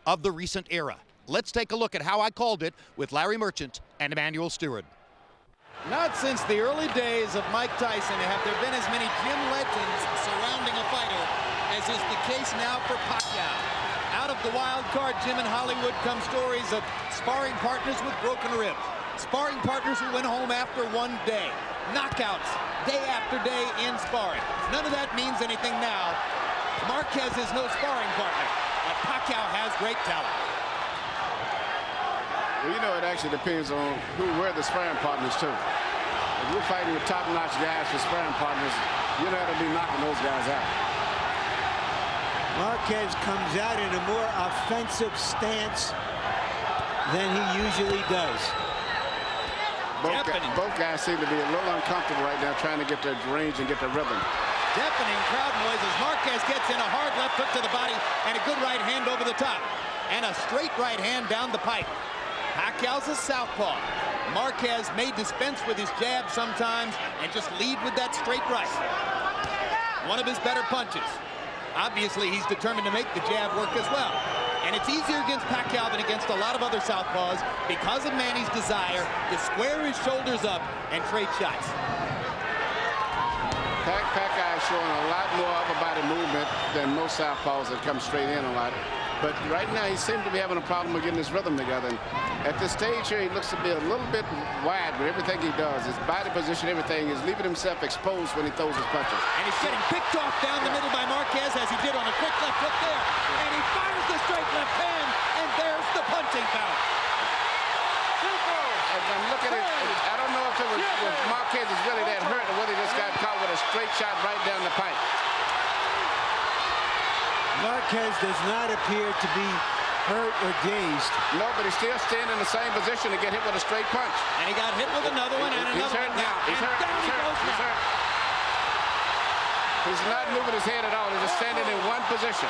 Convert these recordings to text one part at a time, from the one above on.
of the recent era. Let's take a look at how I called it with Larry Merchant and Manuel Stewart. Not since the early days of Mike Tyson have there been as many gym legends surrounding a fighter as is the case now for Pacquiao. Out of the wild card gym in Hollywood come stories of sparring partners with broken ribs, sparring partners who went home after one day, knockouts day after day in sparring. None of that means anything now. Marquez is no sparring partner, but Pacquiao has great talent. Well, you know, it actually depends on where the sparring partners too. If you're fighting with top-notch guys for sparring partners, you're not going to be knocking those guys out. Marquez comes out in a more offensive stance than he usually does. Both guys seem to be a little uncomfortable right now trying to get their range and get their rhythm. Deafening crowd noise as Marquez gets in a hard left hook to the body and a good right hand over the top. And a straight right hand down the pipe. Pacquiao's a southpaw. Marquez may dispense with his jab sometimes and just lead with that straight right. One of his better punches. Obviously, he's determined to make the jab work as well. And it's easier against Pacquiao than against a lot of other southpaws because of Manny's desire to square his shoulders up and trade shots. Pacquiao is showing a lot more upper body movement than most southpaws that come straight in a lot. But right now, he seems to be having a problem with getting his rhythm together. And at this stage here, he looks to be a little bit wide with everything he does. His body position, everything, is leaving himself exposed when he throws his punches. And he's getting picked off down the middle by Marquez, as he did on a quick left hook there. And he fires the straight left hand, and there's the punching power. As I'm looking at it, I don't know if it was Marquez is really that hurt or whether he just got caught with a straight shot right down the pipe. Marquez does not appear to be hurt or dazed. No, but he's still standing in the same position to get hit with a straight punch. And he got hit with another one and another one. He's hurt now. He's hurt. He's not moving his head at all. He's just standing in one position.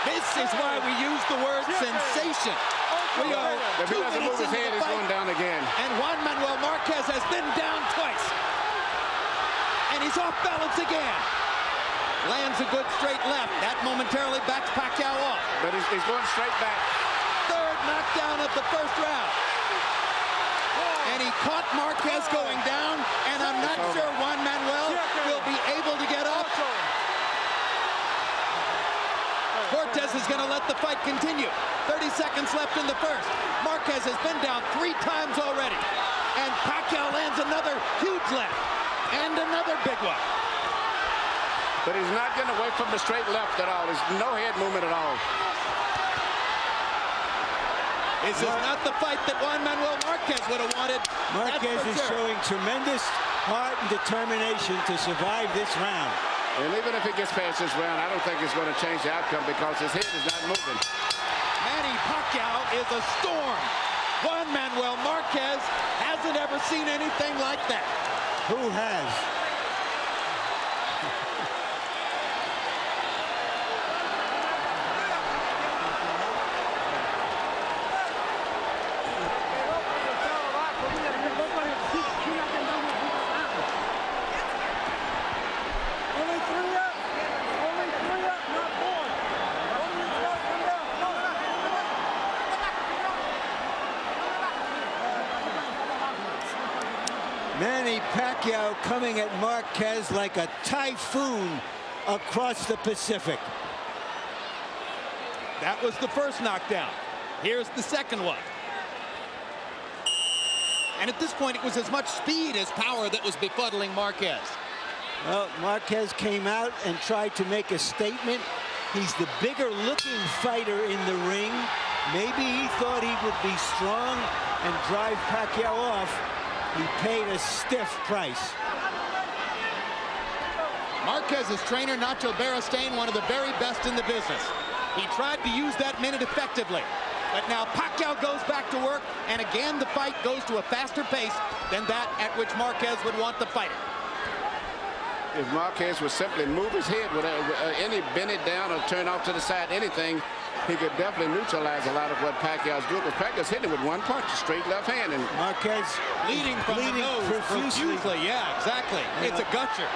This is why we use the word sensation. We are if he doesn't move his head, he's going down again. And Juan Manuel Marquez has been down twice. And he's off balance again. Lands a good straight left. That momentarily backs Pacquiao off. But he's going straight back. Third knockdown of the first round. And he caught Marquez going down, and I'm not sure Juan Manuel will be able to get up. Cortez is going to let the fight continue. 30 seconds left in the first. Marquez has been down 3 times already. And Pacquiao lands another huge left. And another big one. But he's not getting away from the straight left at all. There's no head movement at all. This is not the fight that Juan Manuel Marquez would have wanted. Marquez is showing tremendous heart and determination to survive this round. And even if he gets past this round, I don't think it's going to change the outcome because his head is not moving. Manny Pacquiao is a storm. Juan Manuel Marquez hasn't ever seen anything like that. Who has? Manny Pacquiao coming at Marquez like a typhoon across the Pacific. That was the first knockdown. Here's the second one. And at this point, it was as much speed as power that was befuddling Marquez. Well, Marquez came out and tried to make a statement. He's the bigger looking fighter in the ring. Maybe he thought he would be strong and drive Pacquiao off. He paid a stiff price. Marquez's trainer, Nacho Beristain, one of the very best in the business. He tried to use that minute effectively. But now Pacquiao goes back to work, and again the fight goes to a faster pace than that at which Marquez would want the fighter. If Marquez would simply move his head with any bend it down or turn off to the side, anything, he could definitely neutralize a lot of what Pacquiao's doing. But Pacquiao's hitting it with one punch, a straight left hand. And Marquez bleeding from the nose profusely. Yeah, exactly. Yeah. It's a gutcher.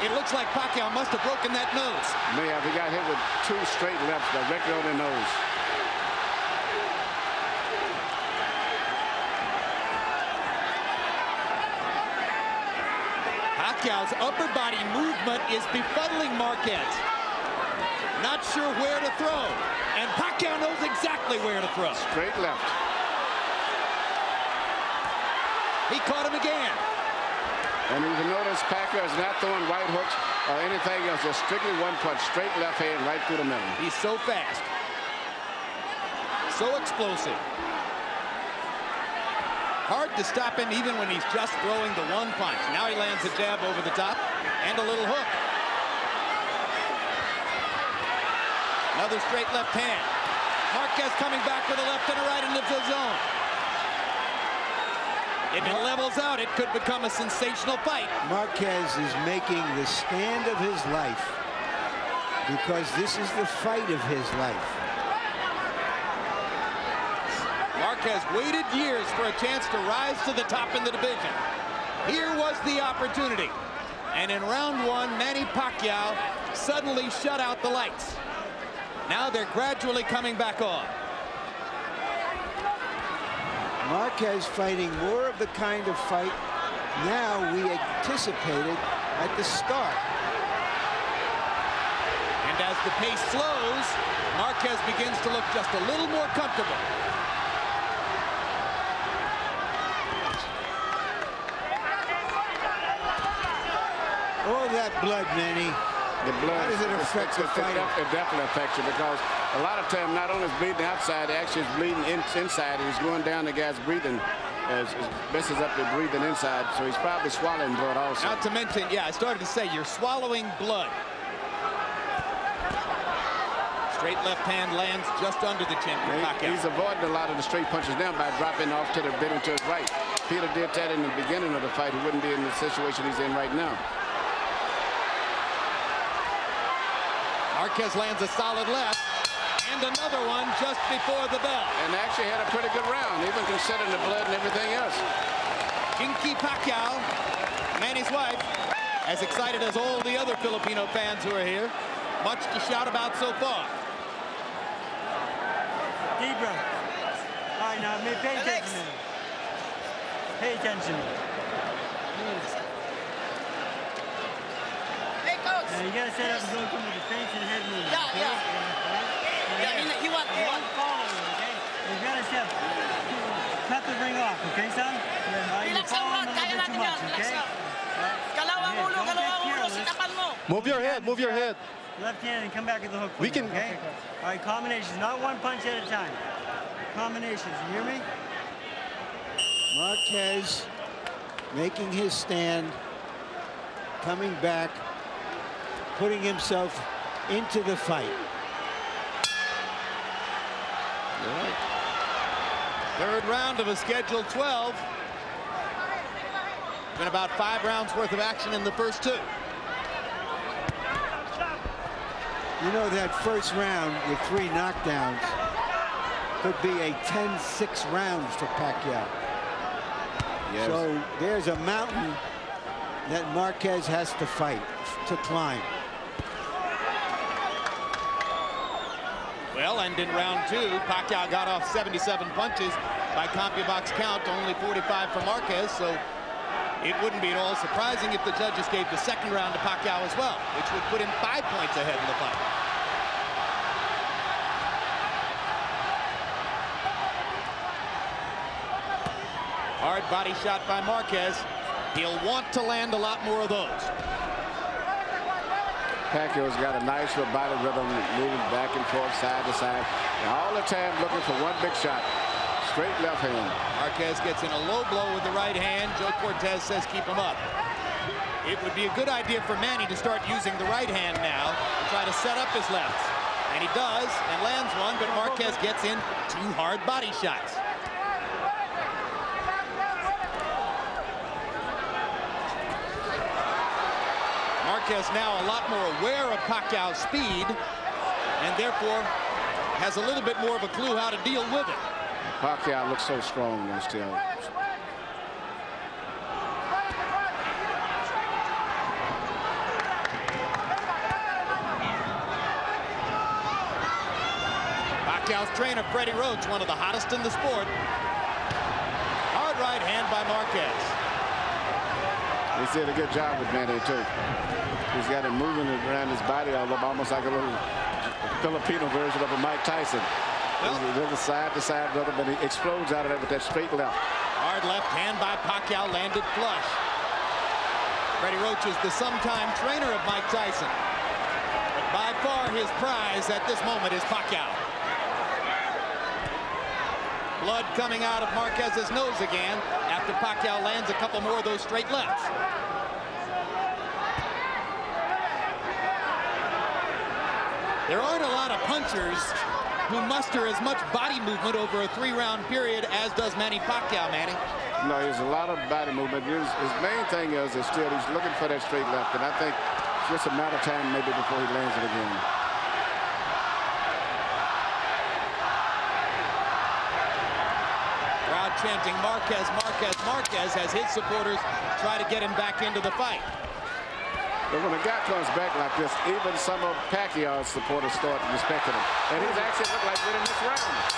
It looks like Pacquiao must have broken that nose. Yeah, he got hit with 2 straight lefts directly on the nose. Pacquiao's upper body movement is befuddling Marquez. Not sure where to throw. And Pacquiao knows exactly where to throw. Straight left. He caught him again. And you can notice Pacquiao is not throwing right hooks or anything else. Just strictly one punch, straight left hand right through the middle. He's so fast. So explosive. Hard to stop him even when he's just throwing the one punch. Now he lands a jab over the top and a little hook. Another straight left hand. Marquez coming back with a left and a right into the zone. If it levels out, it could become a sensational fight. Marquez is making the stand of his life because this is the fight of his life. Marquez waited years for a chance to rise to the top in the division. Here was the opportunity. And in round one, Manny Pacquiao suddenly shut out the lights. Now they're gradually coming back on. Marquez fighting more of the kind of fight now we anticipated at the start. And as the pace slows, Marquez begins to look just a little more comfortable. All that blood, Manny. The blood, how does it affect the fight? It definitely affects you because a lot of time not only is bleeding outside, it actually is bleeding inside. He's going down the guy's breathing as messes up the breathing inside, so he's probably swallowing blood also. Not to mention, yeah, I started to say you're swallowing blood. Straight left hand lands just under the chin for Pacquiao. He's avoiding a lot of the straight punches now by dropping off to the bit to his right. Peter did that in the beginning of the fight. He wouldn't be in the situation he's in right now. Marquez lands a solid left, and another one just before the bell. And actually had a pretty good round, even considering the blood and everything else. Kinky Pacquiao, Manny's wife, as excited as all the other Filipino fans who are here. Much to shout about so far. Debra. All right, now pay attention to me. Pay attention. Now you gotta set up and go from the defense and head movement. Yeah, yeah. Yeah, you want. Don't follow him, okay? You gotta step. Cut the ring off, okay, son? You're following him a little bit too much, okay? Kalawang ulo, sitapan mo. Move your head, move your head. Left hand and come back with the hook. We can. Okay? All right, combinations, not one punch at a time. Combinations, you hear me? Marquez making his stand, coming back, putting himself into the fight. Right. Third round of a scheduled 12. Been about 5 rounds worth of action in the first 2. You know, that first round with 3 knockdowns could be a 10-6 rounds for Pacquiao. Yes. So there's a mountain that Marquez has to fight, to climb. Well, and in round 2, Pacquiao got off 77 punches by CompuBox count, only 45 for Marquez, so it wouldn't be at all surprising if the judges gave the second round to Pacquiao as well, which would put him 5 points ahead in the fight. Hard body shot by Marquez. He'll want to land a lot more of those. Pacquiao's got a nice little body rhythm, moving back and forth, side to side, and all the time looking for one big shot. Straight left hand. Marquez gets in a low blow with the right hand. Joe Cortez says keep him up. It would be a good idea for Manny to start using the right hand now to try to set up his lefts. And he does, and lands one, but Marquez gets in 2 hard body shots. Marquez now a lot more aware of Pacquiao's speed, and therefore has a little bit more of a clue how to deal with it. Pacquiao looks so strong now still. Pacquiao's trainer, Freddie Roach, one of the hottest in the sport. Hard right hand by Marquez. He did a good job with Manny, too. He's got him moving around his body almost like a little Filipino version of a Mike Tyson. He's a little side-to-side brother, but he explodes out of it with that straight left. Hard left hand by Pacquiao, landed flush. Freddie Roach is the sometime trainer of Mike Tyson. But by far his prize at this moment is Pacquiao. Blood coming out of Marquez's nose again after Pacquiao lands a couple more of those straight lefts. There aren't a lot of punchers who muster as much body movement over a 3-round period as does Manny Pacquiao, Manny. No, there's a lot of body movement. His main thing is still he's looking for that straight left, and I think it's just a matter of time maybe before he lands it again. Crowd chanting Marquez, Marquez, Marquez as his supporters try to get him back into the fight. But when a guy comes back like this, even some of Pacquiao's supporters start respecting him. And he's actually looked like winning this round.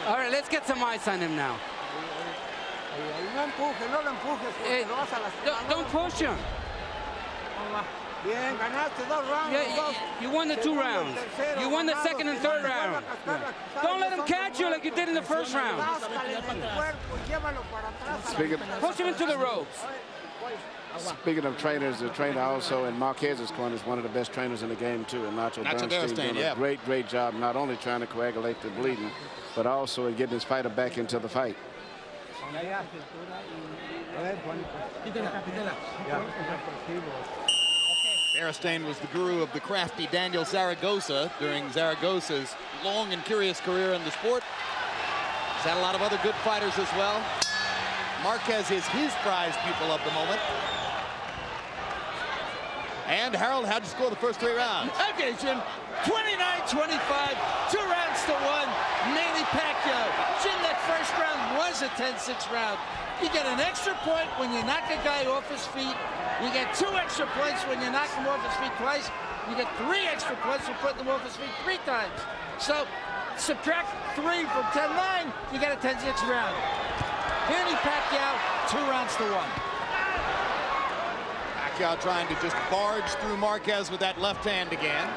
All right, let's get some ice on him now. Don't push him. Yeah, you won the 2 rounds. You won the 2nd and 3rd round. Don't let him catch you like you did in the 1st round. Push him into the ropes. Speaking of trainers, the trainer also in Marquez's corner is one of the best trainers in the game, too. And Nacho Bernstein doing a great job, not only trying to coagulate the bleeding, but also in getting his fighter back into the fight. Bernstein was the guru of the crafty Daniel Zaragoza during Zaragoza's long and curious career in the sport. He's had a lot of other good fighters as well. Marquez is his prize pupil of the moment. And Harold, how'd you score the first 3 rounds? Okay, Jim. 29-25, 2 rounds to 1. Manny Pacquiao. Jim, that first round was a 10-6 round. You get an extra point when you knock a guy off his feet. You get 2 extra points when you knock him off his feet twice. You get 3 extra points for putting him off his feet 3 times. So subtract 3 from 10-9, you get a 10-6 round. Manny Pacquiao, 2 rounds to 1. Pacquiao trying to just barge through Marquez with that left hand again.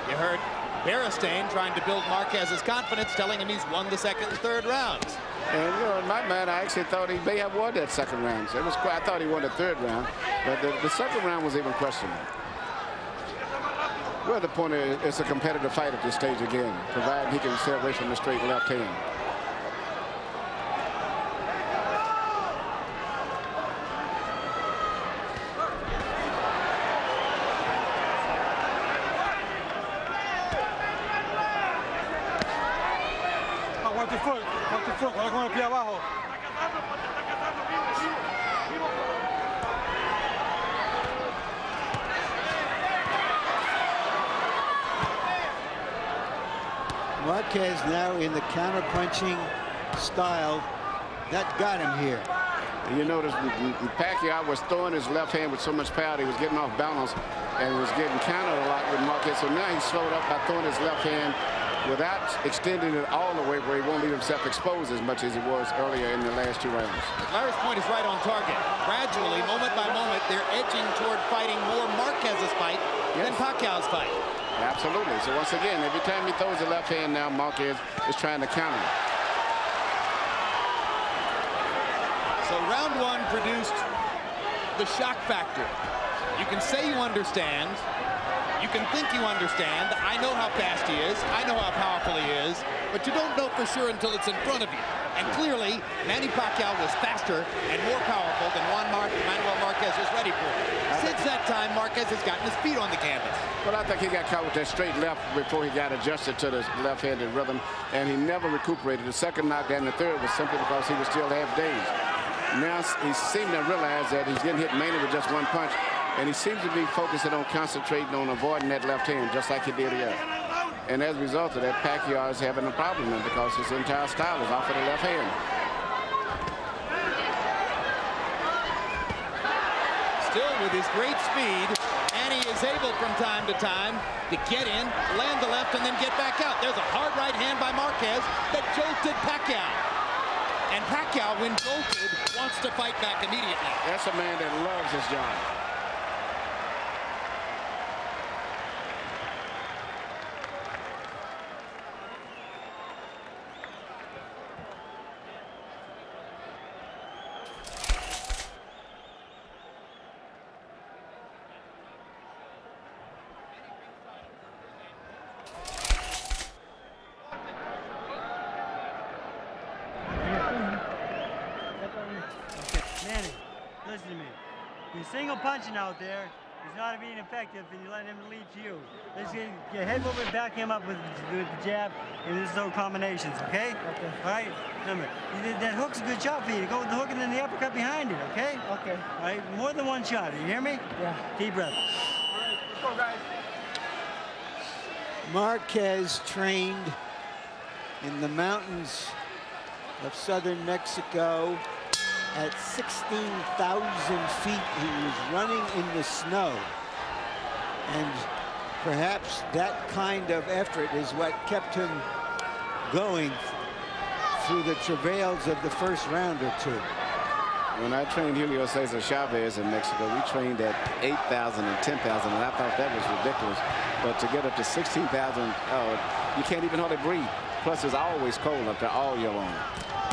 You heard Bernstein trying to build Marquez's confidence, telling him he's won the 2nd and 3rd rounds. And you know, in my mind, I actually thought he may have won that 2nd round. So I thought he won the 3rd round, but the 2nd round was even questionable. Well, the point is, it's a competitive fight at this stage again, provided he can stay away from the straight left hand. Marquez now in the counter-punching style that got him here. You notice Pacquiao was throwing his left hand with so much power, he was getting off balance and was getting countered a lot with Marquez. So now he's slowed up by throwing his left hand without extending it all the way where he won't leave himself exposed as much as he was earlier in the last 2 rounds. Larry's point is right on target. Gradually, moment by moment, they're edging toward fighting more Marquez's fight than Pacquiao's fight. Absolutely. So once again, every time he throws the left hand now, Marquez is trying to counter him. So round 1 produced the shock factor. You can say you understand. You can think you understand. I know how fast he is. I know how powerful he is. But you don't know for sure until it's in front of you. And clearly, Manny Pacquiao was faster and more powerful than Manuel Marquez was ready for. Since that time, Marquez has gotten his feet on the canvas. Well, I think he got caught with that straight left before he got adjusted to the left-handed rhythm, and he never recuperated. The 2nd knockdown, the 3rd was simply because he was still half-dazed. Now he seemed to realize that he's getting hit mainly with just 1 punch, and he seems to be focusing on concentrating on avoiding that left hand, just like he did here. And as a result of that, Pacquiao is having a problem now because his entire style is off of the left hand. Still with his great speed, Manny is able from time to time to get in, land the left, and then get back out. There's a hard right hand by Marquez that jolted Pacquiao. And Pacquiao, when jolted, wants to fight back immediately. That's a man that loves his job. Manny, listen to me. You're single punching out there. He's not being effective, and you're letting him lead to you. Let's get your head movement, back him up with the jab, and there's no combinations, okay? Okay. All right? Remember, that hook's a good shot for you. Go with the hook and then the uppercut behind it, okay? Okay. All right? More than one shot. You hear me? Yeah. Deep breath. All right, let's go, guys. Marquez trained in the mountains of southern Mexico at 16,000 feet. He was running in the snow. And perhaps that kind of effort is what kept him going through the travails of the first round or two. When I trained Julio Cesar Chavez in Mexico, we trained at 8,000 and 10,000, and I thought that was ridiculous. But to get up to 16,000, you can't even hardly breathe. Plus, it's always cold up there all year long.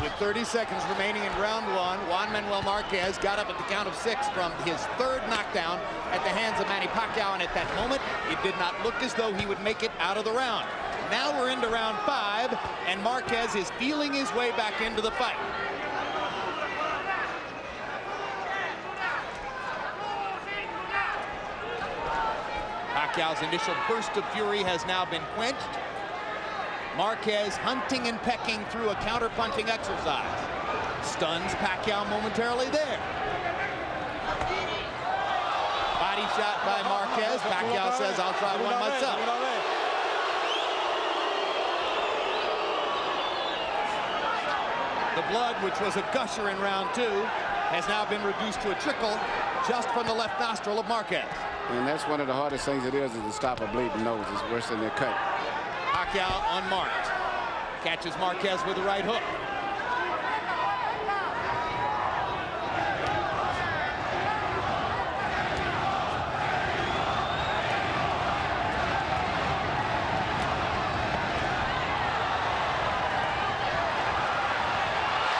With 30 seconds remaining in round one, Manuel Marquez got up at the count of 6 from his third knockdown at the hands of Manny Pacquiao, and at that moment, it did not look as though he would make it out of the round. Now we're into round 5, and Marquez is feeling his way back into the fight. Pacquiao's initial burst of fury has now been quenched. Marquez hunting and pecking through a counter-punching exercise. Stuns Pacquiao momentarily there. Body shot by Marquez. Pacquiao says, I'll try one myself. The blood, which was a gusher in round 2, has now been reduced to a trickle just from the left nostril of Marquez. And that's one of the hardest things it is to stop a bleeding nose. It's worse than their cut. Pacquiao unmarked. Catches Marquez with the right hook.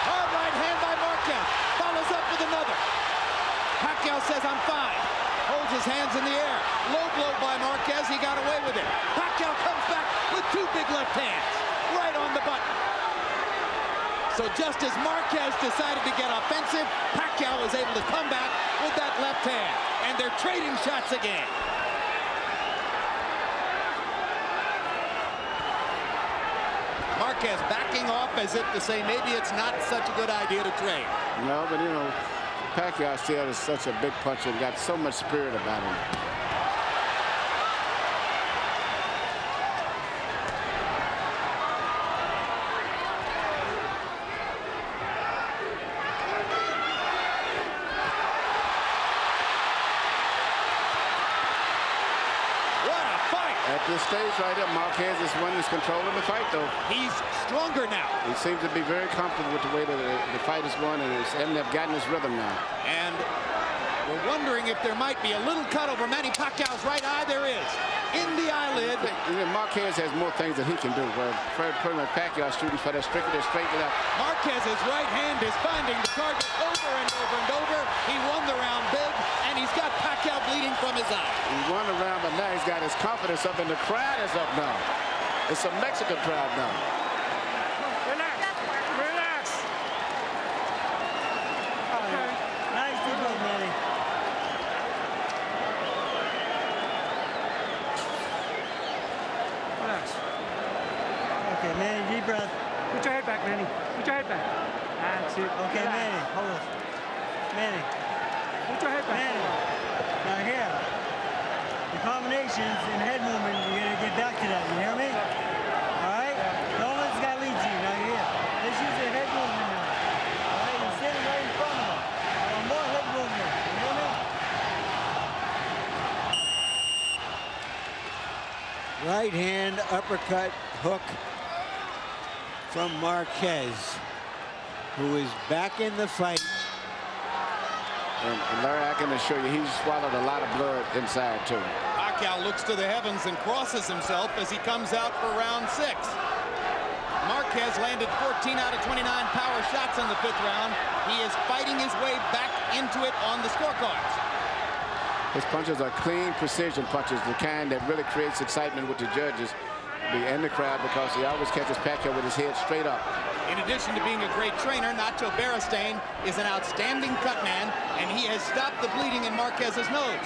Hard right hand by Marquez. Follows up with another. Pacquiao says, I'm fine. Holds his hands in the air. Low blow by Marquez. He got away with it. Pacquiao comes back with 2 big left hands. Right on the button. So just as Marquez decided to get offensive, Pacquiao was able to come back with that left hand. And they're trading shots again. Marquez backing off as if to say maybe it's not such a good idea to trade. No, but you know, Pacquiao still is such a big puncher and got so much spirit about him. At this stage right here, Marquez is one that's controlling the fight, though. He's stronger now. He seems to be very comfortable with the way that the fight is going, and they've gotten his rhythm now. And we're wondering if there might be a little cut over Manny Pacquiao's right eye. There is. In the eyelid. Marquez has more things that he can do, where pretty much Pacquiao shooting for that straight it up. Marquez's right hand is finding the target over and over and over. He won the round big, and he's got Pacquiao bleeding from his eye. He won the round, but now he's got his confidence up, and the crowd is up now. It's a Mexican crowd now. Relax. Relax. Okay. Nice to go, Manny. Relax. Okay, Manny, deep breath. Put your head back, Manny. Put your head back. That's it. Okay, Manny, hold on. Manny. Put your head back. Manny. Now here. The combinations and head movement, you're going to get back to that. You hear me? All right? Don't let this guy lead you. Now here. Let's use the head movement now. All right? You're sitting right in front of him. I want more head movement. You hear me? Right hand uppercut hook from Marquez, who is back in the fight. And Larry, I can assure you, he's swallowed a lot of blood inside, too. Pacquiao looks to the heavens and crosses himself as he comes out for round 6. Marquez landed 14 out of 29 power shots in the 5th round. He is fighting his way back into it on the scorecards. His punches are clean precision punches, the kind that really creates excitement with the judges and the crowd, because he always catches Pacquiao with his head straight up. In addition to being a great trainer, Nacho Beristain is an outstanding cutman, and he has stopped the bleeding in Marquez's nose.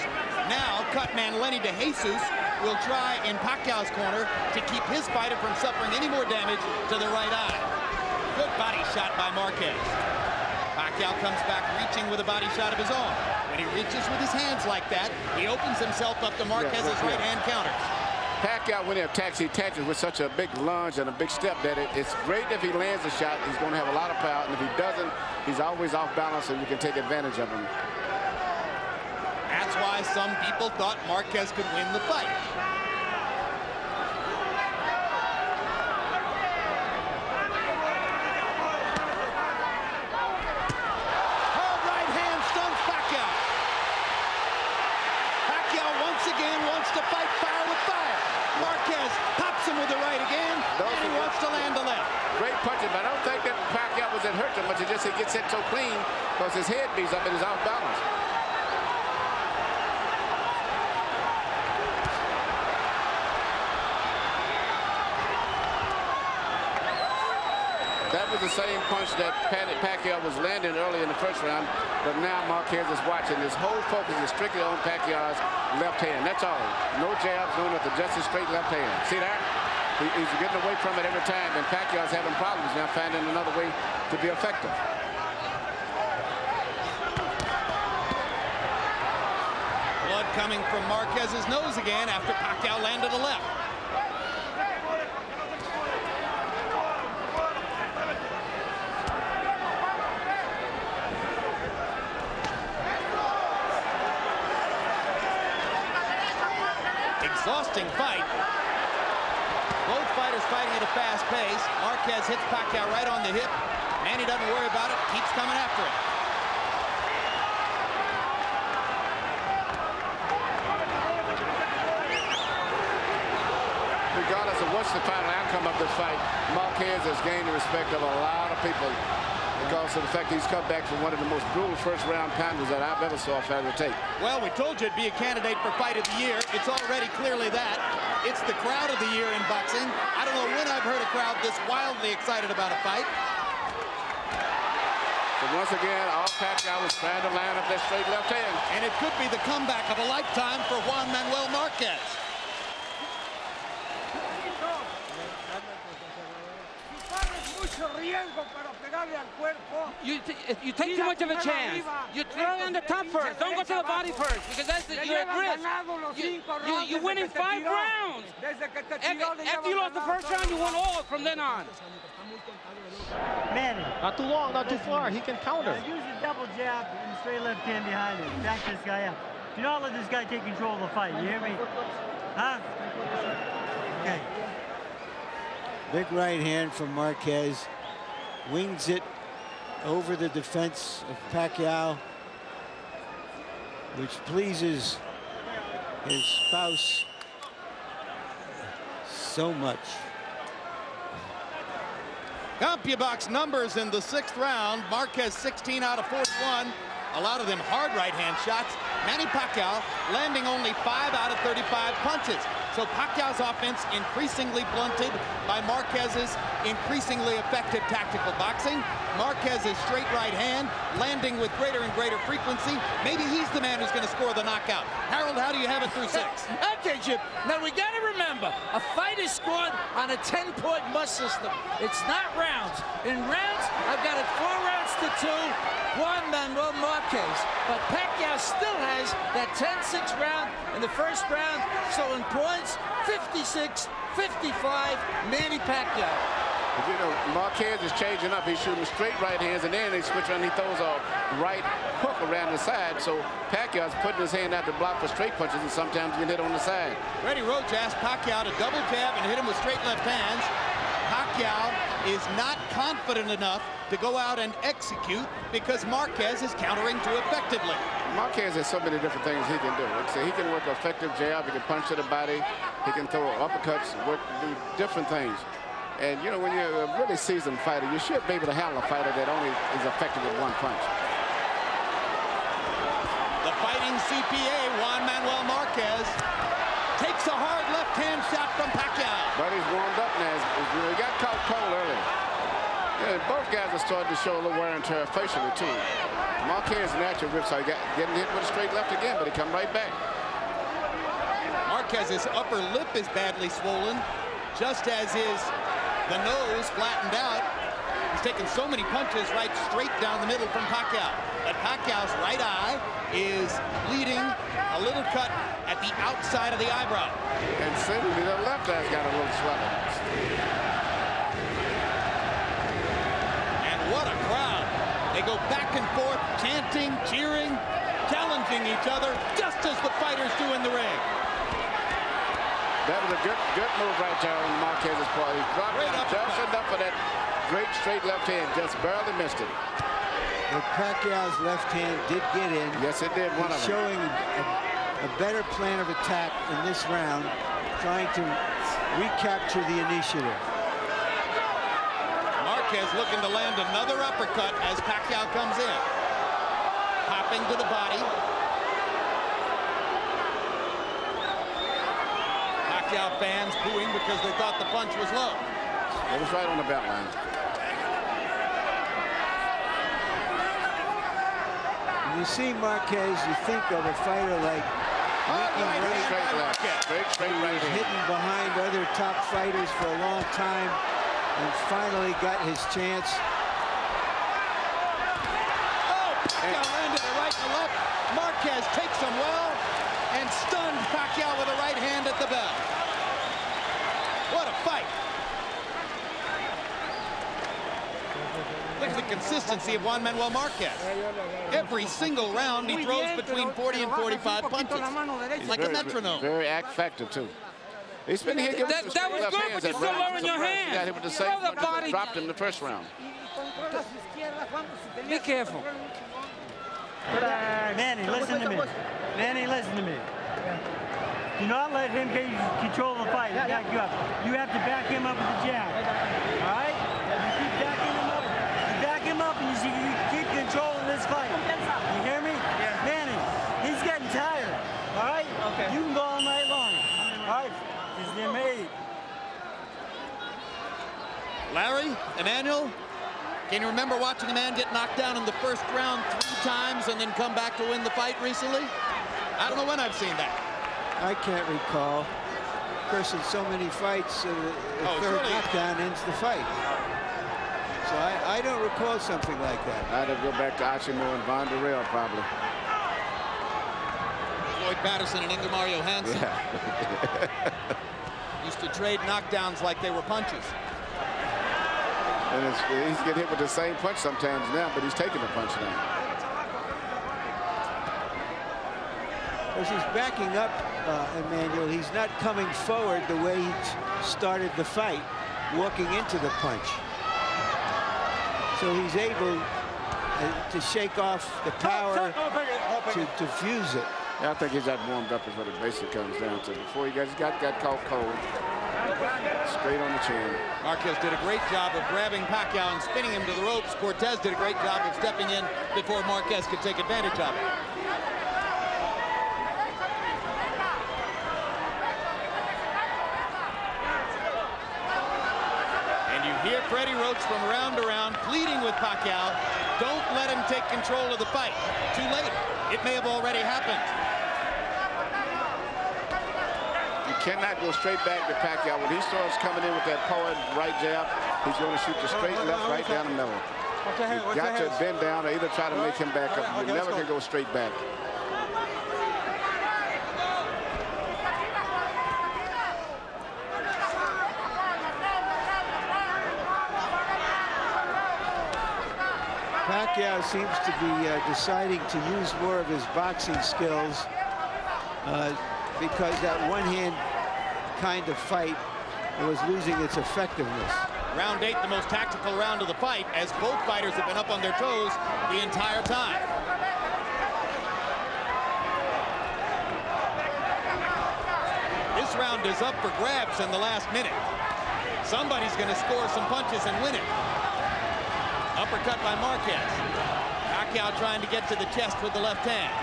Now, cutman Lenny De Jesus will try in Pacquiao's corner to keep his fighter from suffering any more damage to the right eye. Good body shot by Marquez. Pacquiao comes back reaching with a body shot of his own. When he reaches with his hands like that, he opens himself up to Marquez's right hand counters. Pacquiao, when he attaches with such a big lunge and a big step that it's great if he lands a shot. He's going to have a lot of power, and if he doesn't, he's always off balance, and you can take advantage of him. That's why some people thought Marquez could win the fight. Hard right hand stuns Pacquiao. Pacquiao once again wants to fight fire with fire. Marquez pops him with the right again, and he wants to land the left. Great punches, but I don't think that Pacquiao was hurt him much. It just he gets hit so clean because his head beats up and he's off balance. That was the same punch that Pacquiao was landing early in the 1st round, but now Marquez is watching. His whole focus is strictly on Pacquiao's left hand. That's all. No jabs, no nothing, just a straight left hand. See that? He's getting away from it every time, and Pacquiao's having problems now finding another way to be effective. Blood coming from Marquez's nose again after Pacquiao landed a left. Exhausting fight. Both fighters fighting at a fast pace. Marquez hits Pacquiao right on the hip. Manny doesn't worry about it, keeps coming after him. Regardless of what's the final outcome of this fight, Marquez has gained the respect of a lot of people because of the fact he's come back from one of the most brutal 1st round pounders that I've ever saw a fighter take. Well, we told you it'd be a candidate for fight of the year. It's already clearly that. It's the crowd of the year in boxing. I don't know when I've heard a crowd this wildly excited about a fight. But once again, all Pacquiao was trying to line up that straight left hand. And it could be the comeback of a lifetime for Manuel Marquez. You take too much of a chance. You throw on the top first. Don't go to the body first, because you're at risk. You win in 5 rounds. After you lost the 1st round, you won all from then on. Manny. Not too long, not too far. He can counter. Use a double jab and straight left hand behind him. Back this guy up. Do not let this guy take control of the fight. You hear me? Huh? Okay. Big right hand from Marquez. Wings it over the defense of Pacquiao, which pleases his spouse so much. CompuBox numbers in the 6th round. Marquez 16 out of 41. A lot of them hard right hand shots. Manny Pacquiao landing only 5 out of 35 punches. So Pacquiao's offense increasingly blunted by Marquez's increasingly effective tactical boxing. Marquez's straight right hand landing with greater and greater frequency. Maybe he's the man who's going to score the knockout. Harold, how do you have it through 6? Okay, Jim. Now, we got to remember, a fight is scored on a 10-point must system. It's not rounds. In rounds, I've got it 4 rounds to 2. Manuel Marquez. But Pacquiao still has that 10-6 round in the 1st round. So in points, 56-55, Manny Pacquiao. But, you know, Marquez is changing up. He's shooting straight right hands, and then they switch around and he throws a right hook around the side. So Pacquiao's putting his hand out to block for straight punches, and sometimes you hit on the side. Freddie Roach asked Pacquiao to double jab and hit him with straight left hands. Pacquiao is not confident enough to go out and execute because Marquez is countering too effectively. Marquez has so many different things he can do. Like I say, he can work an effective jab, he can punch to the body, he can throw uppercuts, do different things. And, you know, when you're a really seasoned fighter, you should be able to handle a fighter that only is effective with one punch. The fighting CPA, Manuel Marquez, takes a hard left-hand shot from Pacquiao. But he's warmed up now. He got caught cold earlier. Yeah, both guys are starting to show a little wear and tear facially, too. Marquez natural whipsaw. He got getting hit with a straight left again, but he come right back. Marquez's upper lip is badly swollen, just as the nose flattened out. He's taken so many punches right straight down the middle from Pacquiao. But Pacquiao's right eye is bleeding, a little cut at the outside of the eyebrow. And suddenly the left eye's got a little swelling. And what a crowd. They go back and forth, chanting, cheering, challenging each other, just as the fighters do in the ring. That was a good move right there on Marquez's part. He dropped down just enough for that great straight left hand, just barely missed it. But Pacquiao's left hand did get in. Yes, it did. One of them. Showing a better plan of attack in this round, trying to recapture the initiative. Marquez looking to land another uppercut as Pacquiao comes in. Hopping to the body. Pacquiao fans booing because they thought the punch was low. It was right on the belt line. When you see Marquez, you think of a fighter like Straight right hand. hidden behind other top fighters for a long time and finally got his chance. Oh, Pacquiao landed a right and left. Marquez takes him well and stunned Pacquiao with a right hand at the bell. What a fight. Look at the consistency of Manuel Marquez. Every single round he throws between 40 and 45 punches. He's like a metronome. Very effective, too. He's been here giving some that was left good, hands but you're at still rounds. lowering your hand. He got hit with the same Throw the punch body. that dropped him in the first round. Be careful. Manny, listen to me. Manny, listen to me. Do not let him get control of the fight. Back you up. You have to back him up with the jab. All right? You keep backing him up. You back him up and you keep control of this fight. You hear me? Yeah. Manny, he's getting tired. All right? Okay. You can go all night long. All right? Because they're made. Larry, Emmanuel, can you remember watching a man get knocked down in the first round 3 times and then come back to win the fight recently? I don't know when I've seen that. I can't recall. Of course, in so many fights, the third knockdown ends the fight. So I don't recall something like that. I'd have to go back to Achimov and Von Durrell, probably. Floyd Patterson and Ingemar Johansson used to trade knockdowns like they were punches. And he's getting hit with the same punch sometimes now, but he's taking the punch now. As he's backing up, Emmanuel, he's not coming forward the way he started the fight, walking into the punch. So he's able to shake off the power to fuse it. Yeah, I think he's got warmed up is what it basically comes down to. Before he got caught cold, straight on the chin. Marquez did a great job of grabbing Pacquiao and spinning him to the ropes. Cortez did a great job of stepping in before Marquez could take advantage of it. And you hear Freddie Roach from round to round pleading with Pacquiao, don't let him take control of the fight. Too late. It may have already happened. You cannot go straight back to Pacquiao. When he starts coming in with that power right jab, he's going to shoot the straight left right down the middle. You've got to bend down or either try to make him back up. You never can go straight back. Pacquiao seems to be deciding to use more of his boxing skills because that one-hand kind of fight was losing its effectiveness. Round 8, the most tactical round of the fight, as both fighters have been up on their toes the entire time. This round is up for grabs in the last minute. Somebody's going to score some punches and win it. Uppercut by Marquez. Pacquiao trying to get to the chest with the left hand.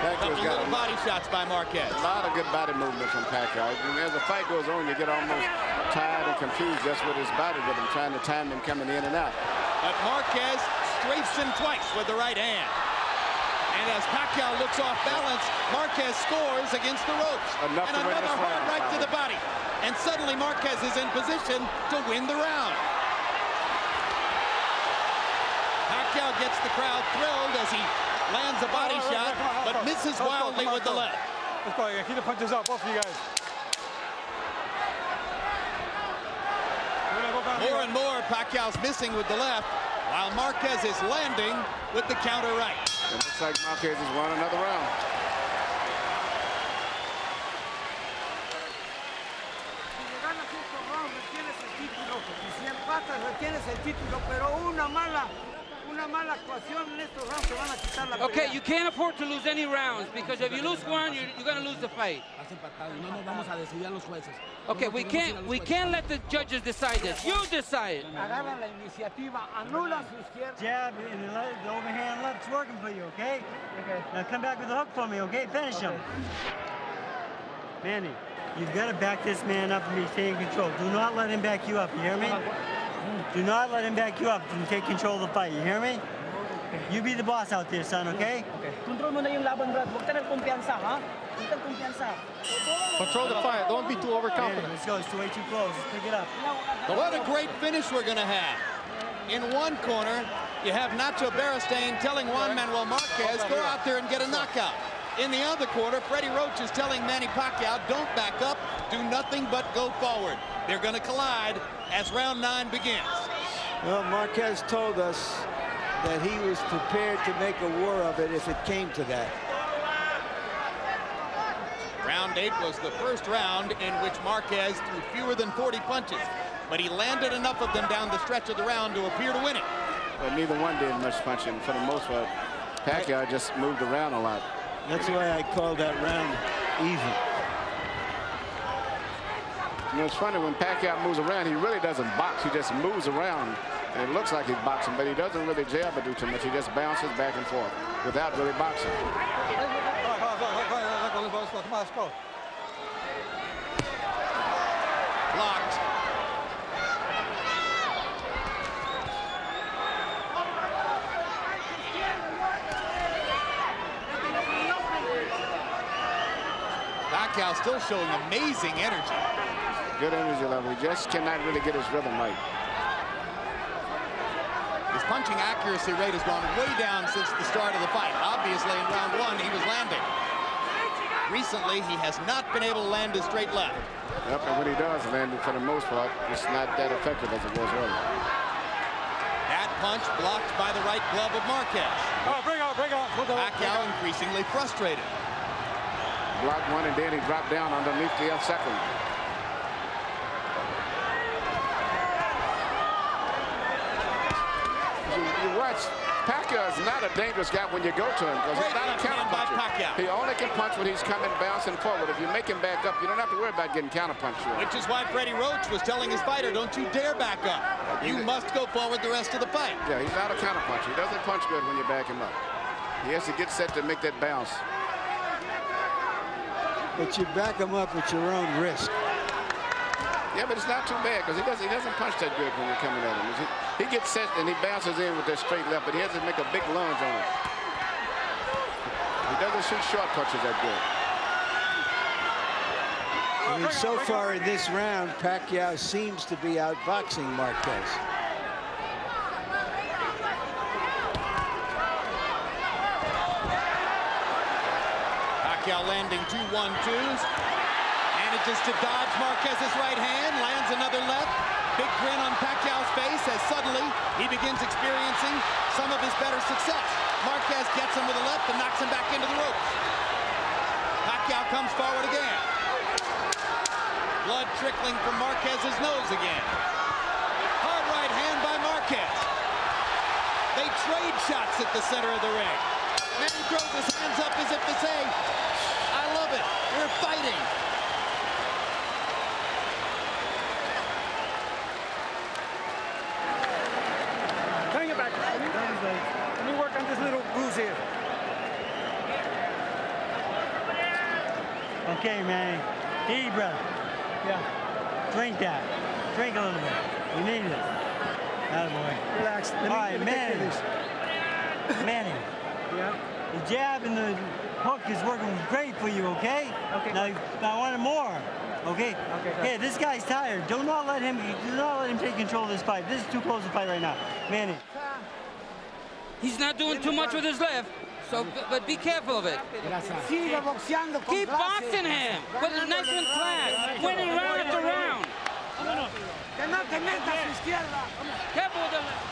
A couple little body shots by Marquez. A lot of good body movement from Pacquiao. As the fight goes on, you get almost tired and confused just with his body rhythm, trying to time him coming in and out. But Marquez strafes him twice with the right hand. And as Pacquiao looks off balance, Marquez scores against the ropes. Enough and to win another this hard round, right to the body. And suddenly Marquez is in position to win the round. Pacquiao gets the crowd thrilled as he lands a body shot, but misses wildly with the left. Let's go. Keep the punches up, both of you guys. More and more, Pacquiao's missing with the left, while Marquez is landing with the counter right. It looks like Marquez has won another round. Okay, you can't afford to lose any rounds because if you lose one, you're going to lose the fight. Okay, we can't let the judges decide this. You decide. Jab and the overhand left's working for you, okay? Now come back with the hook for me, okay? Finish him. Manny, you've got to back this man up and stay in control. Do not let him back you up, you hear me? Do not let him back you up and take control of the fight, you hear me? You be the boss out there, son, okay? Control mo na yung laban, Brad. Huwag ka ng kumpiyansa, ha? Huwag kang kumpiyansa. Control the fight. Don't be too overconfident. Let's go. It's way too close. Let's pick it up. What a great finish we're going to have. In one corner, you have Nacho Beristain telling Juan Manuel Marquez, go out there and get a knockout. In the other corner, Freddie Roach is telling Manny Pacquiao, don't back up, do nothing but go forward. They're going to collide as round 9 begins. Well, Marquez told us that he was prepared to make a war of it if it came to that. Round 8 was the first round in which Marquez threw fewer than 40 punches, but he landed enough of them down the stretch of the round to appear to win it. But neither one did much punching. For the most part, Pacquiao just moved around a lot. That's why I called that round even. You know, it's funny, when Pacquiao moves around, he really doesn't box. He just moves around, and it looks like he's boxing, but he doesn't really jab or do too much. He just bounces back and forth without really boxing. Let's go. Blocked. Pacquiao still showing amazing energy. Good energy level. He just cannot really get his rhythm right. His punching accuracy rate has gone way down since the start of the fight. Obviously, in round 1, he was landing. Recently, he has not been able to land his straight left. Yep, and when he does land it, for the most part, it's not that effective as it was earlier. That punch blocked by the right glove of Marquez. Oh, bring on. Pacquiao increasingly frustrated. Blocked one, and then he dropped down underneath the second. You watch, Pacquiao is not a dangerous guy when you go to him because he's not a counter puncher. He only can punch when he's coming bouncing forward. If you make him back up, you don't have to worry about getting counter punched. Which is why Freddie Roach was telling his fighter, don't you dare back up. You must go forward the rest of the fight. Yeah, he's not a counter puncher. He doesn't punch good when you back him up. He has to get set to make that bounce. But you back him up at your own risk. Yeah, but it's not too bad because he doesn't punch that good when you're coming at him. He gets set and he bounces in with that straight left, but he has to make a big lunge on it. He doesn't shoot short punches that good. I mean, so far in this round, Pacquiao seems to be outboxing Marquez. Pacquiao landing 2 1-2s. Manages to dodge Marquez's right hand, lands another left, big grin on Pacquiao's face as suddenly he begins experiencing some of his better success. Marquez gets him with a left and knocks him back into the ropes. Pacquiao comes forward again. Blood trickling from Marquez's nose again. Hard right hand by Marquez. They trade shots at the center of the ring. Manny throws his hands up as if to say, I love it, we're fighting. Bring it back. Let me work on this little bruise here. Okay, Manny. Eat, brother. Yeah. Drink that. Drink a little bit. You need it. Attaboy. Relax. Let me take care of this. Manny. Yeah. The jab and the hook is working great for you, okay? Okay. Now I want more. Okay? Okay, good. Hey, this guy's tired. Do not let him take control of this fight. This is too close to fight right now. Manny. He's not doing too much with his left, so but be careful of it. Keep boxing him. Put a nice and flat. Winning round after round. Careful with the left.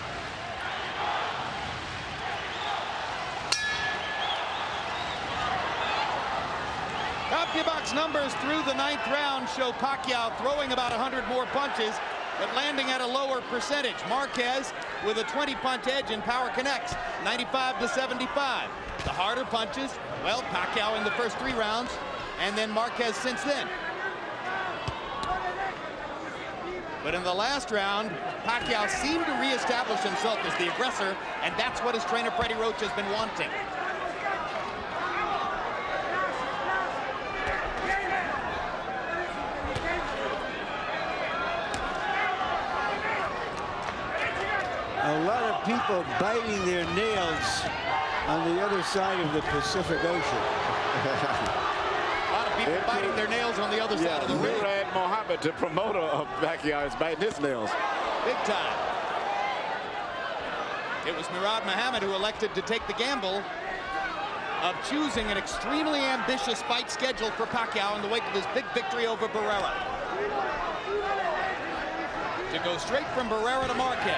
CompuBox numbers through the 9th round show Pacquiao throwing about 100 more punches, but landing at a lower percentage. Marquez with a 20-punch edge in power connects, 95 to 75. The harder punches, well, Pacquiao in the first 3 rounds, and then Marquez since then. But in the last round, Pacquiao seemed to reestablish himself as the aggressor, and that's what his trainer Freddie Roach has been wanting. A lot of people biting their nails on the other side of the Pacific Ocean. A lot of people biting their nails on the other side of the ring. Murad Mohammed, the promoter of Pacquiao, is biting his nails. Big time. It was Murad Mohammed who elected to take the gamble of choosing an extremely ambitious fight schedule for Pacquiao in the wake of his big victory over Barrera. To go straight from Barrera to Marquez.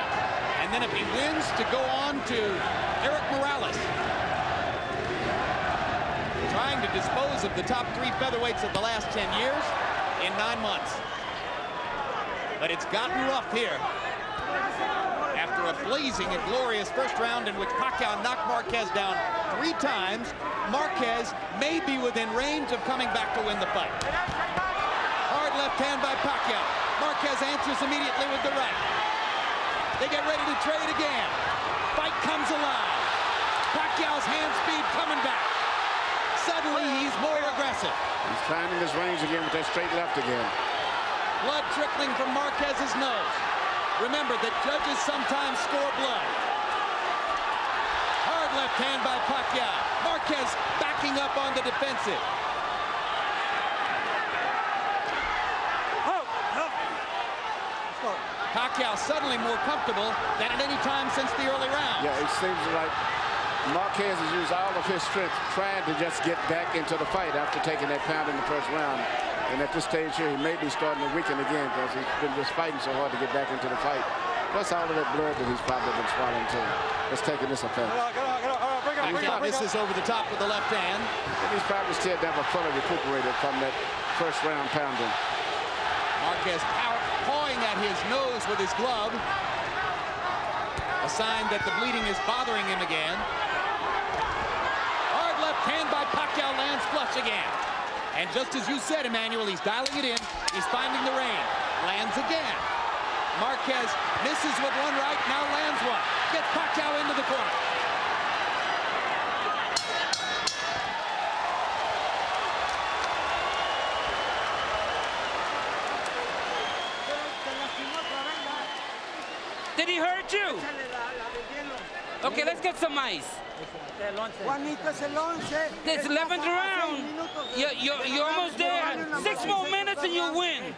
And then if he wins, to go on to Eric Morales. Trying to dispose of the top 3 featherweights of the last 10 years in 9 months. But it's gotten rough here. After a blazing and glorious first round in which Pacquiao knocked Marquez down 3 times, Marquez may be within range of coming back to win the fight. Hard left hand by Pacquiao. Marquez answers immediately with the right. They get ready to trade again. Fight comes alive. Pacquiao's hand speed coming back. Suddenly, he's more aggressive. He's finding his range again with that straight left again. Blood trickling from Marquez's nose. Remember that judges sometimes score blood. Hard left hand by Pacquiao. Marquez backing up on the defensive. Pacquiao suddenly more comfortable than at any time since the early round. Yeah, it seems like Marquez has used all of his strength trying to just get back into the fight after taking that pound in the first round. And at this stage here, he may be starting to weaken again because he's been just fighting so hard to get back into the fight. Plus all of that blood that he's probably been swallowing too. It's taking this effect. This is over the top with the left hand. And he's probably still never fully recuperated from that first round pounding. Marquez pawing at his nose with his glove. A sign that the bleeding is bothering him again. Hard left hand by Pacquiao lands flush again. And just as you said, Emmanuel, he's dialing it in. He's finding the range. Lands again. Marquez misses with one right, now lands one. Gets Pacquiao into the corner. Did he hurt you? Okay, let's get some ice. This 11th round. You're almost there. 6 more minutes and you win.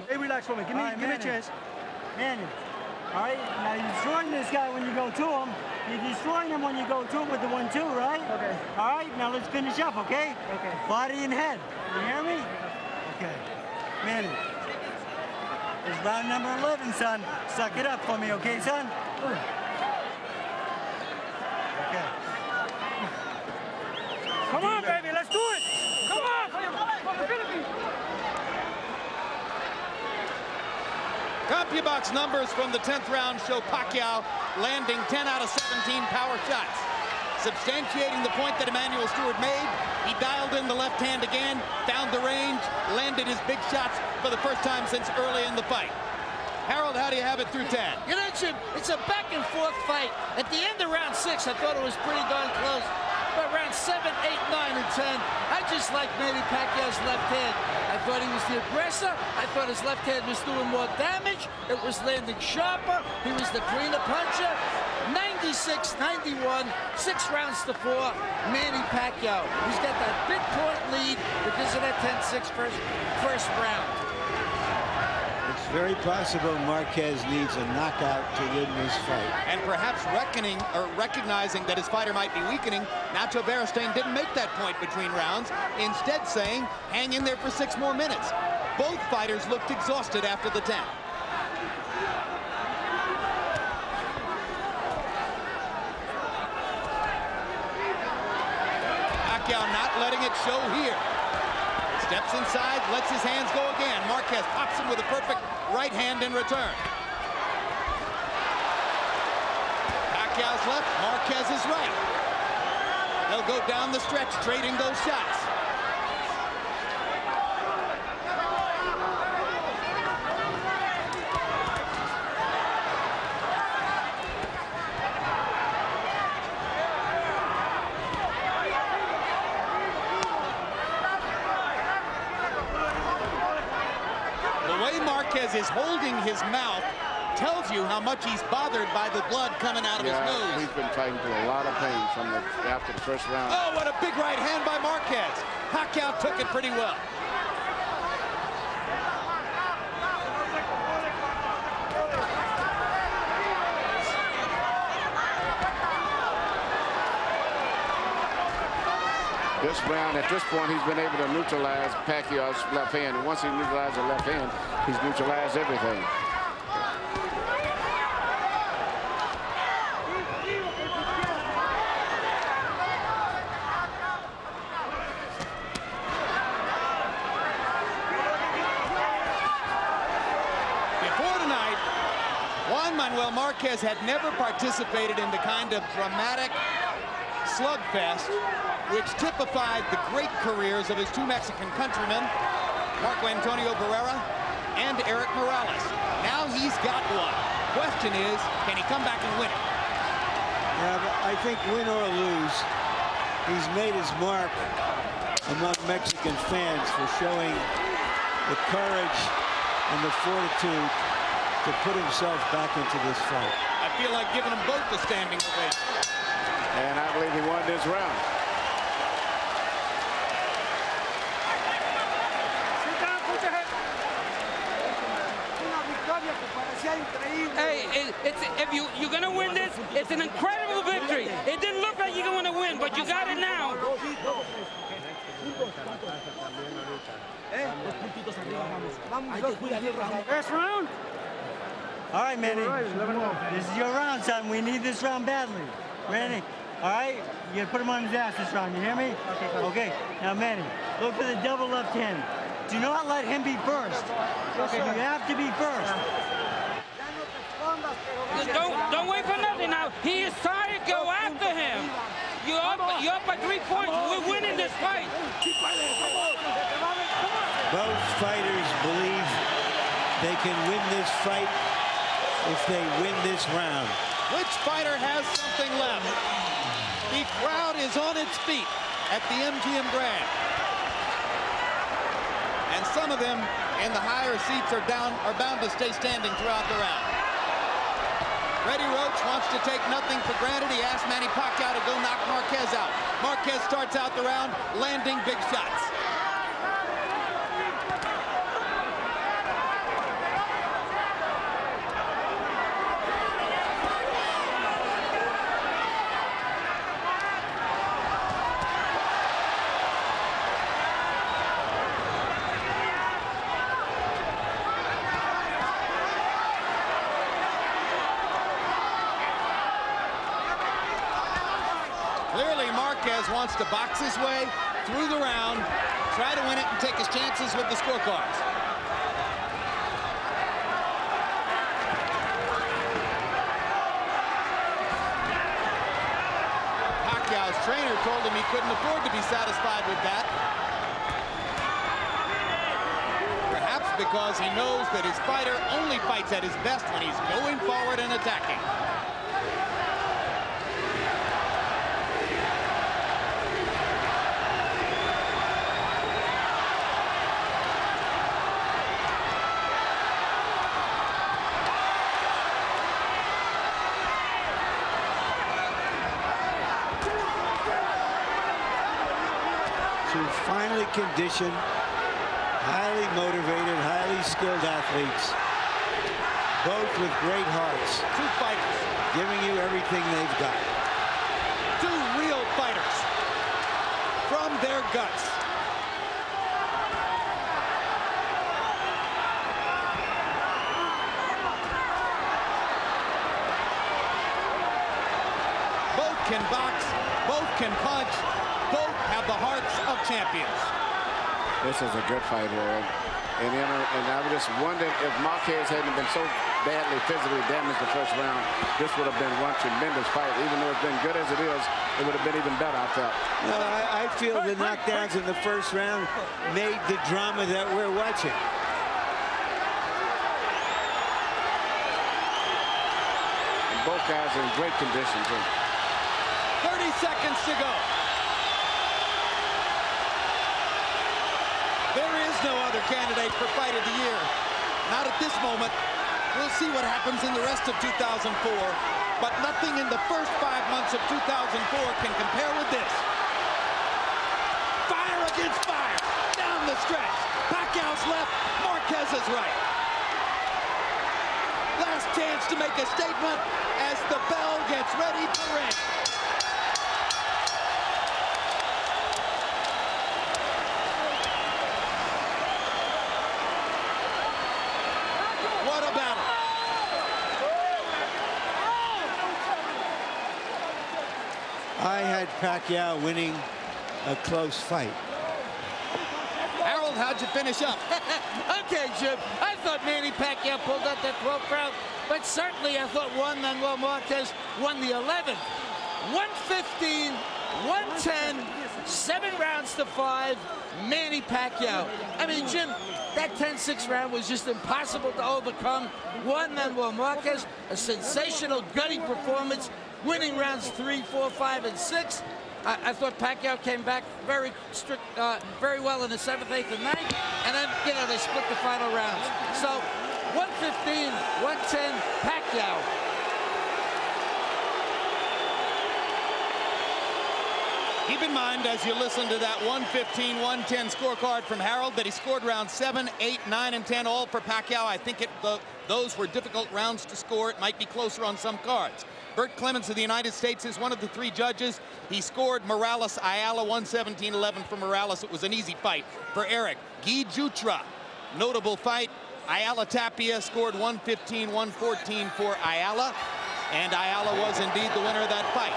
Hey, relax for me. Give me a chance. Manny. All right, now you're destroying this guy when you go to him. You're destroying him when you go to him with the 1-2, right? Okay. All right, now let's finish up, okay? Okay. Body and head. You hear me? Okay. Manny. It's round number 11, son. Suck it up for me, okay, son? Okay. Come on, baby, let's do it. Come on, for the Philippines. CompuBox numbers from the 10th round show Pacquiao landing 10 out of 17 power shots. Substantiating the point that Emanuel Stewart made, he dialed in the left hand again, found the range, landed his big shots for the first time since early in the fight. Harold, how do you have it through 10? You know, Jim, it's a back and forth fight. At the end of round 6, I thought it was pretty darn close. But round 7, 8, 9, and 10, I just like Manny Pacquiao's left hand. I thought he was the aggressor. I thought his left hand was doing more damage. It was landing sharper. He was the cleaner puncher. 96-91, 6 rounds to 4, Manny Pacquiao. He's got that big point lead because of that 10-6 first round. It's very possible Marquez needs a knockout to win this fight. And perhaps recognizing that his fighter might be weakening, Nacho Beristain didn't make that point between rounds, instead saying, hang in there for 6 more minutes. Both fighters looked exhausted after the 10. Pacquiao not letting it show here. Steps inside, lets his hands go again. Marquez pops him with a perfect right hand in return. Pacquiao's left, Marquez's right. They'll go down the stretch, trading those shots. Marquez is holding his mouth, tells you how much he's bothered by the blood coming out of his nose. He's been fighting through a lot of pain from after the first round. Oh, what a big right hand by Marquez. Pacquiao took it pretty well. This round, at this point, he's been able to neutralize Pacquiao's left hand. And once he neutralized the left hand, he's neutralized everything. Before tonight, Manuel Marquez had never participated in the kind of dramatic slugfest which typified the great careers of his 2 Mexican countrymen, Marco Antonio Barrera and Eric Morales. Now he's got one. Question is, can he come back and win it? Yeah, but I think win or lose, he's made his mark among Mexican fans for showing the courage and the fortitude to put himself back into this fight. I feel like giving them both the standing ovation. And I believe he won this round. Hey, if you're gonna win this, it's an incredible victory. It didn't look like you're gonna win, but you got it now. First round. All right, Manny. This is your round, son. We need this round badly. Manny, all right? You gotta put him on his ass this round. You hear me? Okay. Now, Manny, look to the double left hand. Do not let him be first. Okay, you have to be first. Don't wait for nothing now. He is tired. Go after him. You're up by 3 points. We're winning this fight. Both fighters believe they can win this fight if they win this round. Which fighter has something left? The crowd is on its feet at the MGM Grand. And some of them in the higher seats are bound to stay standing throughout the round. Freddie Roach wants to take nothing for granted. He asked Manny Pacquiao to go knock Marquez out. Marquez starts out the round landing big shots. Clearly, Marquez wants to box his way through the round, try to win it and take his chances with the scorecards. Pacquiao's trainer told him he couldn't afford to be satisfied with that. Perhaps because he knows that his fighter only fights at his best when he's going forward and attacking. Finely conditioned, highly motivated, highly skilled athletes, both with great hearts. Two fighters giving you everything they've got. Two real fighters from their guts. Both can box, both can punch, both have the hearts of champions. This is a good fight, Roy. And I would just wonder if Marquez hadn't been so badly physically damaged the first round, this would have been one tremendous fight. Even though it's been good as it is, it would have been even better, I felt. No, I feel the knockdowns in the first round made the drama that we're watching. And both guys are in great condition, too. 30 seconds to go. There is no other candidate for Fight of the Year. Not at this moment. We'll see what happens in the rest of 2004. But nothing in the first 5 months of 2004 can compare with this. Fire against fire. Down the stretch. Pacquiao's left. Marquez's right. Last chance to make a statement as the bell gets ready to ring. I had Pacquiao winning a close fight. Harold, how'd you finish up? Okay, Jim. I thought Manny Pacquiao pulled out that 12th round, but certainly I thought Manuel Marquez won the 11th. 115, 110, 7 rounds to 5, Manny Pacquiao. I mean, Jim, that 10-6 round was just impossible to overcome. Manuel Marquez, a sensational, gutty performance, winning rounds 3, 4, 5, and 6. I thought Pacquiao came back very well in the 7th, 8th, and 9th, and then, you know, they split the final rounds. So, 115, 110, Pacquiao. Keep in mind, as you listen to that 115, 110 scorecard from Harold, that he scored rounds 7, 8, 9, and 10, all for Pacquiao. I think those were difficult rounds to score. It might be closer on some cards. Bert Clements of the United States is one of the 3 judges. He scored Morales-Ayala 117-11 for Morales. It was an easy fight for Eric. Guy Jutra, notable fight. Ayala Tapia scored 115-114 for Ayala. And Ayala was indeed the winner of that fight.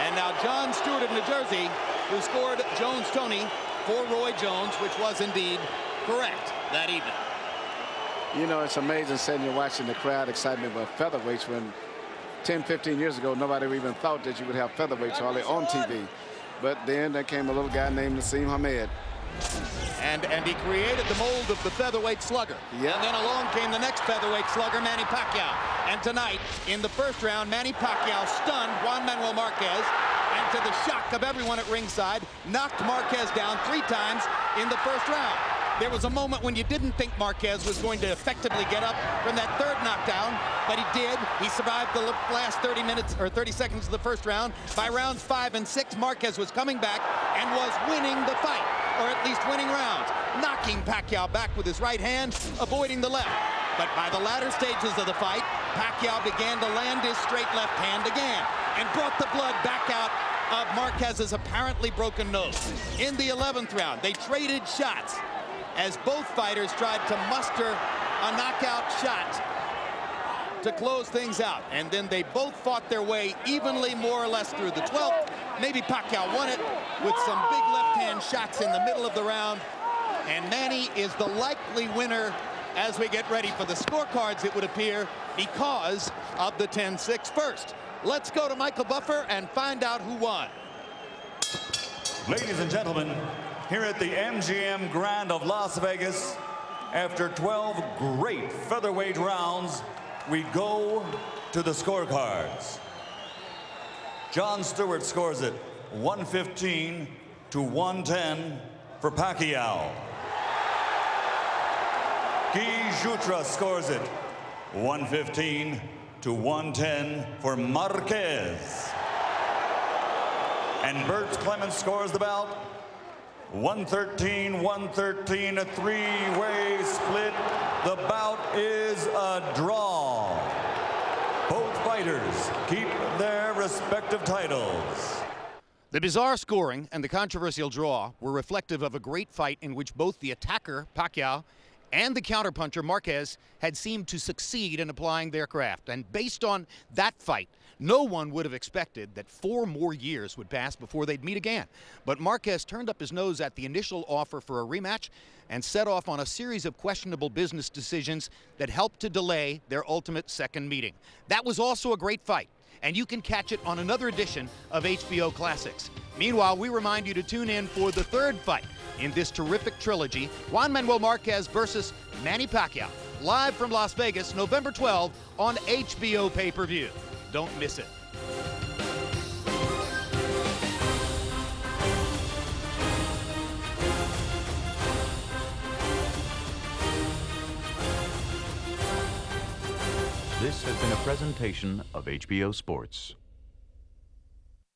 And now John Stewart of New Jersey, who scored Jones-Tony for Roy Jones, which was indeed correct that evening. You know, it's amazing sitting here watching the crowd excitement about featherweights when 10, 15 years ago, nobody even thought that you would have featherweights hardly on TV. But then there came a little guy named Nassim Hamed. And he created the mold of the featherweight slugger. Yeah. And then along came the next featherweight slugger, Manny Pacquiao. And tonight, in the first round, Manny Pacquiao stunned Manuel Marquez, and to the shock of everyone at ringside, knocked Marquez down 3 times in the first round. There was a moment when you didn't think Marquez was going to effectively get up from that 3rd knockdown, but he did. He survived the last 30 minutes or 30 seconds of the first round. By rounds 5 and 6, Marquez was coming back and was winning the fight, or at least winning rounds, knocking Pacquiao back with his right hand, avoiding the left. But by the latter stages of the fight, Pacquiao began to land his straight left hand again and brought the blood back out of Marquez's apparently broken nose. In the 11th round, they traded shots as both fighters tried to muster a knockout shot. to close things out. And then they both fought their way evenly, more or less, through the 12th. Maybe Pacquiao won it with some big left-hand shots in the middle of the round. And Manny is the likely winner as we get ready for the scorecards, it would appear, because of the 10-6 first. Let's go to Michael Buffer and find out who won. Ladies and gentlemen, here at the MGM Grand of Las Vegas, after 12 great featherweight rounds, we go to the scorecards. Jon Stewart scores it 115 to 110 for Pacquiao. Guy Jutra scores it 115 to 110 for Marquez. And Bert Clements scores the bout 113-113, a three-way split. The bout is a draw. Both fighters keep their respective titles. The bizarre scoring and the controversial draw were reflective of a great fight in which both the attacker, Pacquiao, and the counterpuncher, Marquez, had seemed to succeed in applying their craft. And based on that fight, no one would have expected that 4 more years would pass before they'd meet again. But Marquez turned up his nose at the initial offer for a rematch and set off on a series of questionable business decisions that helped to delay their ultimate second meeting. That was also a great fight, and you can catch it on another edition of HBO Classics. Meanwhile, we remind you to tune in for the third fight in this terrific trilogy, Manuel Marquez versus Manny Pacquiao, live from Las Vegas, November 12 on HBO pay-per-view. Don't miss it. This has been a presentation of HBO Sports.